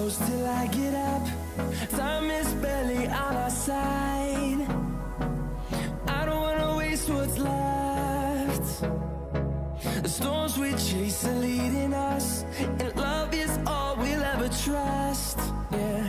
close till I get up. Time is barely on our side. I don't wanna waste what's left. The storms we chase are leading us, and love is all we'll ever trust. Yeah,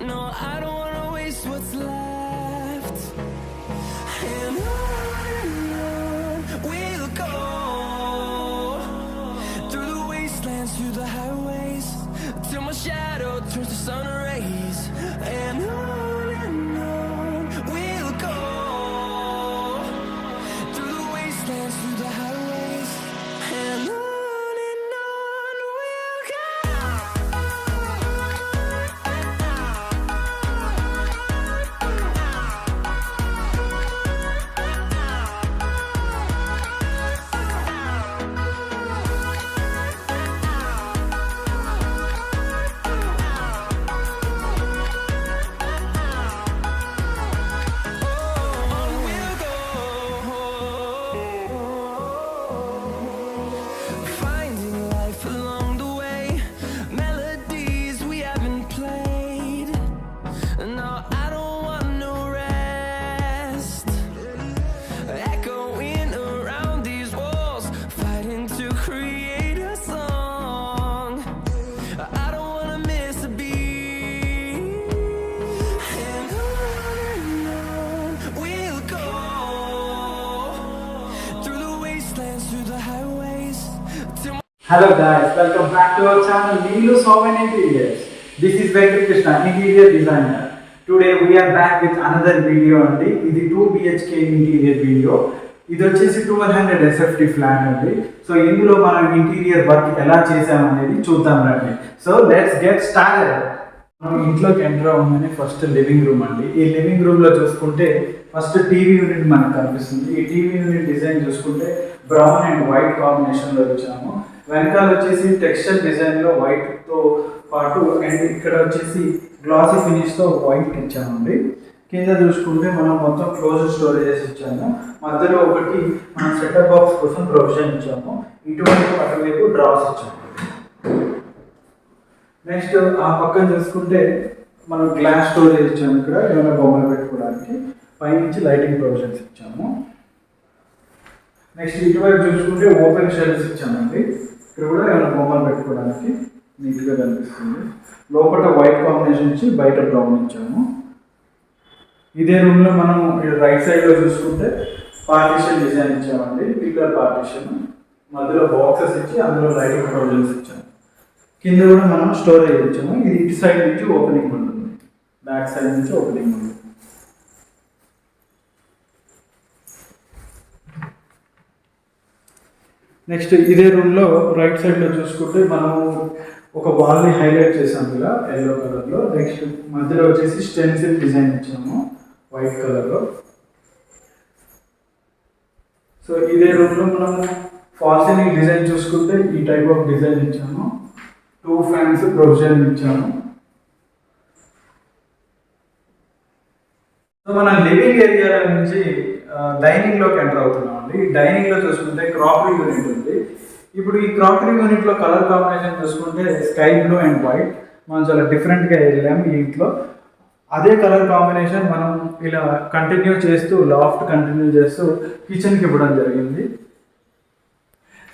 no, I don't wanna waste what's left. And on we'll go, through the wastelands, through the highways, till my shadow turns to sun rays. And on we'll go, through the wastelands, through the highways, and on we'll go. Finding life along the way, melodies we haven't played. No, I don't want no rest. Echoing around these walls, fighting to create a song. I don't wanna miss a beat. And on we'll go, through the wastelands, through the highways, till Hello guys, welcome back to our channel Neelus Home and Interiors. This is Krishna, interior designer. Today we are back with another video అండి. ఇది 2 BHK interior video. ఇది వచ్చేసి 1200 SFT flat అండి. So ఇందులో మనం interior work ఎలా చేసామనేది చూద్దాం రండి. So let's get started. మనం ఇంట్లోకి ఎంటర్ అవ్వగానే ఫస్ట్ లివింగ్ రూమ్ అండి. ఈ లివింగ్ రూమ్ లో చూసుకుంటే ఫస్ట్ టీవీ యూనిట్ మనకు కనిపిస్తుంది. ఈ టీవీ యూనిట్ డిజైన్ చూసుకుంటే బ్రౌన్ అండ్ వైట్ కాంబినేషన్ లో ఇచ్చాము. వెనకాల వచ్చేసి టెక్స్చర్ డిజైన్ లో వైట్ తో పాటు అండ్ ఇక్కడ వచ్చేసి గ్లాసీ ఫినిష్ తో వైట్ ఇచ్చామండి. కింద చూసుకుంటే మనం మొత్తం క్లోజ్ స్టోరేజెస్ ఇచ్చాము. మధ్యలో ఒకటి మనం సెటప్ బాక్స్ కోసం ప్రొవిజన్ ఇచ్చాము. ఇటువంటి అటువైపు డ్రాస్ ఇచ్చాము. నెక్స్ట్ ఆ పక్కన చూసుకుంటే మనం గ్లాస్ స్టోరేజ్ ఇచ్చాము. ఇక్కడ ఏమైనా బొమ్మలు పెట్టుకోవడానికి పైనుంచి లైటింగ్ ప్రొవిజన్స్ ఇచ్చాము. నెక్స్ట్ ఇటువైపు చూసుకుంటే ఓపెన్ షెల్ఫ్స్ ఇచ్చామండి. ఇక్కడ కూడా ఏమైనా బొమ్మలు పెట్టుకోవడానికి నీట్గా కనిపిస్తుంది. లోపల వైట్ కాంబినేషన్ ఇచ్చి బయట బ్రౌన్ ఇచ్చాము. ఇదే రూమ్లో మనం రైట్ సైడ్లో చూసుకుంటే పార్టీషన్ డిజైన్ ఇచ్చామండి. పిల్లర్ పార్టీషన్ మధ్యలో బాక్సెస్ ఇచ్చి అందులో లైటింగ్ ప్రొవిజన్స్ ఇచ్చాము. కింద కూడా మనం స్టోరేజ్ ఇచ్చాము. ఇది ఇటు సైడ్ నుంచి ఓపెనింగ్ ఉంటుంది, బ్యాక్ సైడ్ నుంచి ఓపెనింగ్ ఉంటుంది. నెక్స్ట్ ఇదే రూమ్లో రైట్ సైడ్లో చూసుకుంటే మనము ఒక వాల్ని హైలైట్ చేసాము ఇలా ఎల్లో కలర్లో. నెక్స్ట్ మధ్యలో వచ్చేసి స్టెన్సిల్ డిజైన్ ఇచ్చాము వైట్ కలర్లో. సో ఇదే రూమ్లో మనము ఫాల్ సీలింగ్ డిజైన్ చూసుకుంటే ఈ టైప్ ఆఫ్ డిజైన్ ఇచ్చాము. 2 ఫ్యాన్స్ ప్రొవిజన్ ఇచ్చాము. సో మన లివింగ్ ఏరియా నుంచి డైనింగ్ లోకి ఎంటర్ అవుతున్నాం అండి. డైనింగ్ లో చూసుకుంటే క్రాకరీ యూనిట్ ఉంది. ఇప్పుడు ఈ క్రాకరీ యూనిట్ లో కలర్ కాంబినేషన్ చూసుకుంటే స్కై బ్లూ అండ్ వైట్. మనం చాలా డిఫరెంట్ గా వెళ్ళాము ఈ ఇంట్లో. అదే కలర్ కాంబినేషన్ మనం ఇలా కంటిన్యూ చేస్తూ లాఫ్ట్ కంటిన్యూ చేస్తూ కిచెన్కి ఇవ్వడం జరిగింది.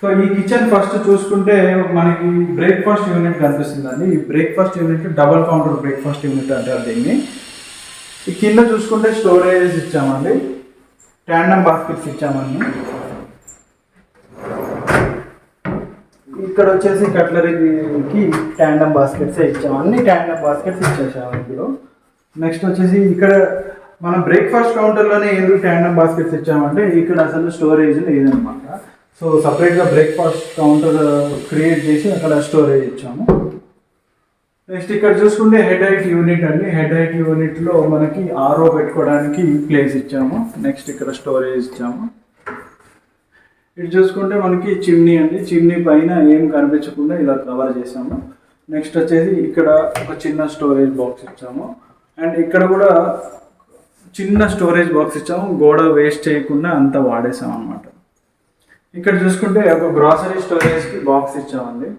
సో ఈ కిచెన్ ఫస్ట్ చూసుకుంటే మనకి బ్రేక్ఫాస్ట్ యూనిట్ కనిపిస్తుందండి. ఈ breakfast unit double counter breakfast unit అంటారు దీన్ని. ఈ కింద చూసుకుంటే స్టోరేజ్ ఇచ్చామండి, ట్యాండమ్ బాస్కెట్స్ ఇచ్చామండి. ఇక్కడ వచ్చేసి కట్లరీకి ట్యాండమ్ బాస్కెట్స్ ఇచ్చాము. అన్ని ట్యాండమ్ బాస్కెట్స్ ఇచ్చేసాము ఇందులో. నెక్స్ట్ వచ్చేసి ఇక్కడ మనం బ్రేక్ఫాస్ట్ కౌంటర్లోనే ఎందుకు ట్యాండమ్ బాస్కెట్స్ ఇచ్చామంటే ఇక్కడ అసలు స్టోరేజ్ లేదనమాట. సో సపరేట్గా బ్రేక్ఫాస్ట్ కౌంటర్ క్రియేట్ చేసి అక్కడ స్టోరేజ్ ఇచ్చాము. నెక్స్ట్ ఇక్కడ చూసుకుంటే హెడ్ హైట్ యూనిట్ అండి. హెడ్ హైట్ యూనిట్లో మనకి ఆర్ఓ పెట్టుకోవడానికి ప్లేస్ ఇచ్చాము. నెక్స్ట్ ఇక్కడ స్టోరేజ్ ఇచ్చాము. ఇటు చూసుకుంటే మనకి చిమ్నీ అండి. చిమ్నీ పైన ఏం కనిపించకుండా ఇలా కవర్ చేసాము. నెక్స్ట్ వచ్చేసి ఇక్కడ ఒక చిన్న స్టోరేజ్ బాక్స్ ఇచ్చాము. అండ్ ఇక్కడ కూడా చిన్న స్టోరేజ్ బాక్స్ ఇచ్చాము. గోడ వేస్ట్ చేయకుండా అంతా వాడేసాం అన్నమాట. ఇక్కడ చూసుకుంటే ఒక గ్రాసరీ స్టోరేజ్కి బాక్స్ ఇచ్చామండి.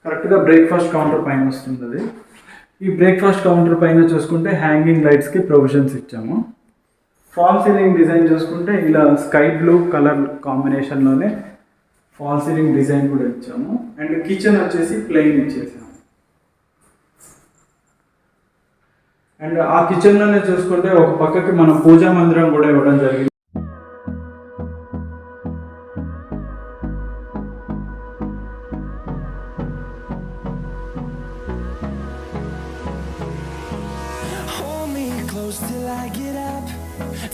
కరెక్ట్గా బ్రేక్ఫాస్ట్ కౌంటర్ పైన వస్తుంది అది. ఈ బ్రేక్ఫాస్ట్ కౌంటర్ పైన చూసుకుంటే హ్యాంగింగ్ లైట్స్కి ప్రొవిజన్స్ ఇచ్చాము. ఫాల్ సీలింగ్ డిజైన్ చూసుకుంటే ఇలా స్కై బ్లూ కలర్ కాంబినేషన్లోనే ఫాల్ సీలింగ్ డిజైన్ కూడా ఇచ్చాము. అండ్ కిచెన్ వచ్చేసి ప్లెయిన్ ఇచ్చేసాము. అండ్ ఆ కిచెన్లోనే చూసుకుంటే ఒక పక్కకి మనం పూజా మందిరం కూడా ఇవ్వడం జరిగింది. Till I get up,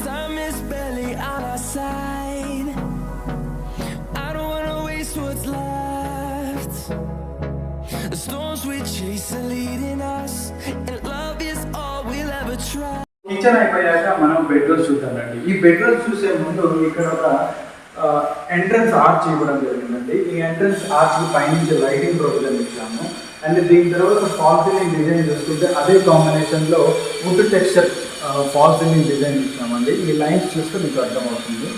time is barely on our side. I don't wanna waste what's left. The storms we chase are leading us, and love is all we'll ever try. Kitchen అయిపోయాక మనం bedrooms చూద్దామండి. ఈ bedrooms చూసే ముందు ఇక్కడ ఒక entrance arch ఇవ్వడం జరిగిందండి. ఈ ఎంట్రన్స్ ఆర్చ్ పైనుంచి లైటింగ్ ప్రొవిజన్ ఇచ్చాము. అండ్ దీని తర్వాత ఫాల్ సీలింగ్ డిజైన్ చూసుకుంటే అదే కాంబినేషన్లో wood texture false ceiling design ఇచ్చామండి. ఈ లైన్స్ చూస్తే మీకు అర్థమవుతుంది.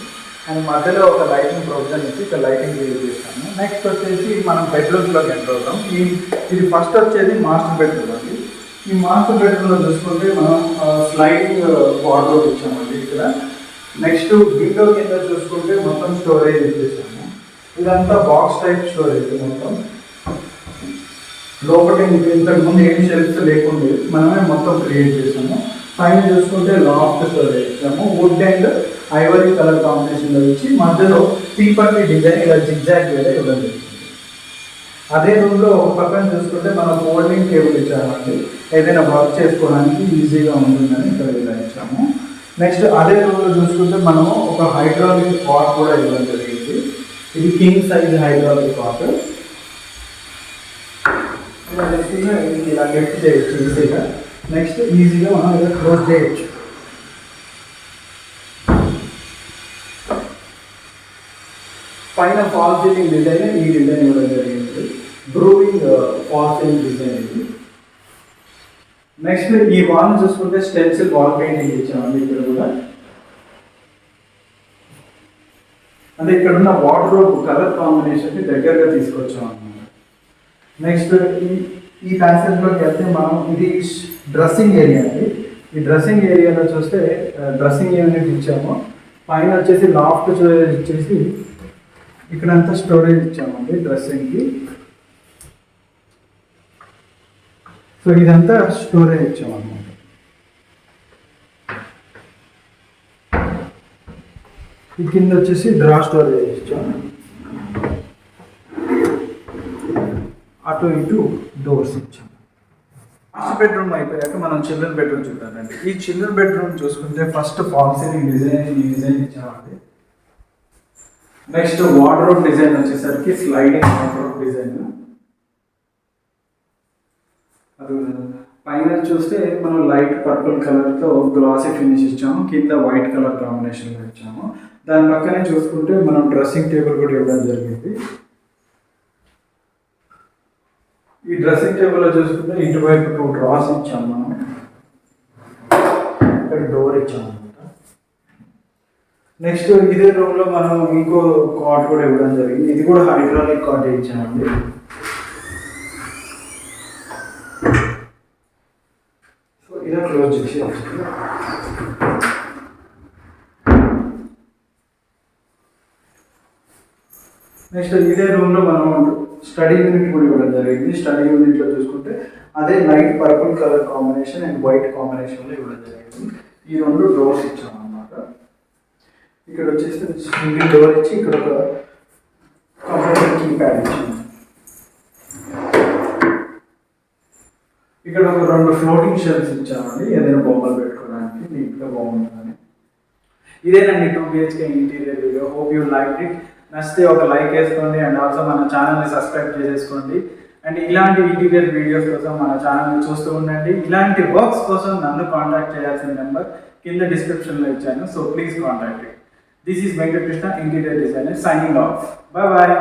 అండ్ మధ్యలో ఒక లైటింగ్ ప్రొవిజన్ ఇచ్చి ఇక్కడ లైటింగ్ యూజ్ చేస్తాము. నెక్స్ట్ వచ్చేసి మనం బెడ్రూమ్స్లోకి ఎంటర్ అవుతాం. ఇది ఫస్ట్ వచ్చేది మాస్టర్ బెడ్రూమ్ అండి. ఈ మాస్టర్ బెడ్రూమ్లో చూసుకుంటే మనం స్లైడింగ్ వార్డ్రోబ్ ఇచ్చామండి ఇక్కడ. నెక్స్ట్ విండో కింద చూసుకుంటే మొత్తం స్టోరేజ్ ఇచ్చేసాము. ఇదంతా బాక్స్ టైప్ స్టోరేజ్ మొత్తం. లోపల ఇంతకుముందు ఏం షెల్ఫ్స్ లేకుండా మనమే మొత్తం క్రియేట్ చేసాము. పైన చూసుకుంటే లాఫ్ట్ స్టోరేజ్ ఇచ్చాము. వుడ్ అండ్ ఐవరీ కలర్ కాంబినేషన్లో ఇచ్చి మధ్యలో టీపర్టీ డిజైన్ ఇలా జిగ్జాగ్ వేరే ఇవ్వడం జరిగింది. అదే రూమ్లో ఒక పక్కన చూసుకుంటే మనం ఫోల్డింగ్ టేబుల్ ఇచ్చామండి. ఏదైనా వర్క్ చేసుకోవడానికి ఈజీగా ఉంటుందని ఇక్కడ ఇలా ఇచ్చాము. నెక్స్ట్ అదే రూమ్లో చూసుకుంటే మనము ఒక హైడ్రాలిక్ కాట్ కూడా ఇవ్వడం జరిగింది. ఇది కింగ్ సైజ్ హైడ్రాలిక్ కాట్. ఇలా లిఫ్ట్ చేయొచ్చు ఈజీగా. నెక్స్ట్ ఈజీగా మనం ఇలా క్లోజ్ చేయొచ్చు. పైన ఫాల్ సీలింగ్ డిజైన్ ఈ డిజైన్ ఇవ్వడం జరిగింది. బ్రూవింగ్ ఫాల్ సీలింగ్ డిజైన్ ఇది. నెక్స్ట్ ఈ వాల్ చూసుకుంటే స్టెన్సిల్ వాల్ పెయింటింగ్ ఇచ్చామండి ఇక్కడ కూడా. అంటే ఇక్కడ ఉన్న వార్డ్రోబ్ కలర్ కాంబినేషన్కి దగ్గరగా తీసుకొచ్చాం అన్నమాట. నెక్స్ట్ ఈ ప్యాసేజ్లోకి వెళ్తే మనం ఇది డ్రెస్సింగ్ ఏరియా అండి. ఈ డ్రెస్సింగ్ ఏరియాలో చూస్తే డ్రెస్సింగ్ యూనిట్ ఇచ్చాము. పైన వచ్చేసి లాఫ్ట్ స్టోరేజ్ ఇచ్చేసి ఇక్కడంతా స్టోరేజ్ ఇచ్చామండి డ్రెస్సింగ్కి. సో ఇదంతా స్టోరేజ్ ఇచ్చామన్నమాట. ఈ కింద వచ్చేసి డ్రా స్టోరేజ్ ఇచ్చాము. అటు ఇటు డోర్స్ ఇచ్చాము. మాస్టర్ బెడ్రూమ్ అయిపోయాక మనం చిల్డ్రన్ బెడ్రూమ్ చూద్దామండి. ఈ చిల్డ్రన్ బెడ్రూమ్ చూసుకుంటే ఫస్ట్ ఫాల్ సీలింగ్ డిజైన్ ఇచ్చామండి. నెక్స్ట్ వార్డ్రోబ్ డిజైన్ వచ్చేసరికి స్లైడింగ్ వార్డ్రోబ్ డిజైన్. అది పైన చూస్తే మనం లైట్ పర్పుల్ కలర్తో గ్లాసీ ఫినిష్ ఇచ్చాము. కింద వైట్ కలర్ కాంబినేషన్లో ఇచ్చాము. దాని పక్కనే చూసుకుంటే మనం డ్రెస్సింగ్ టేబుల్ కూడా ఇవ్వడం జరిగింది. ఈ డ్రెస్సింగ్ టేబుల్లో చూసుకుంటే ఇటువైపు 2 డ్రాస్ ఇచ్చాము. మనం ఇక్కడ డోర్ ఇచ్చాము అనమాట. నెక్స్ట్ ఇదే రూమ్లో మనం ఇంకో కాట్ కూడా ఇవ్వడం జరిగింది. ఇది కూడా హైడ్రాలిక్ కాట్ ఇచ్చామండి. సో ఇలా క్లోజ్ చేసి నెక్స్ట్ ఇదే రూమ్లో మనం స్టడీ యూనిట్ కూడా ఇవ్వడం జరిగింది. స్టడీ యూనిట్లో చూసుకుంటే అదే light purple colour combination and white కాంబినేషన్లో ఇవ్వడం జరిగింది. ఈ 2 డోర్స్ ఇచ్చాము అన్నమాట. ఇక్కడ వచ్చేసి సింగిల్ డోర్ ఇచ్చి ఇక్కడ ఒక కంప్యూటర్ కీప్యాడ్ ఇచ్చాము. ఇక్కడ ఒక 2 ఫ్లోటింగ్ షెల్ఫ్స్ ఇచ్చామండి. ఏదైనా బొమ్మలు పెట్టుకోవడానికి నీట్గా బాగుంటుందని. ఇదేనండి 2 BHK interior video. Hope you like it. నచ్చితే ఒక లైక్ వేసుకోండి అండ్ ఆల్సో మన ఛానల్ని సబ్స్క్రైబ్ చేసేసుకోండి. అండ్ ఇలాంటి ఇంటీరియర్ వీడియోస్ కోసం మన ఛానల్ని చూస్తూ ఉండండి. ఇలాంటి వర్క్స్ కోసం నన్ను కాంటాక్ట్ చేయాల్సిన నెంబర్ కింద డిస్క్రిప్షన్లో ఇచ్చాను. So please contact it. This is Venkatakrishna, interior designer, signing off. Bye bye.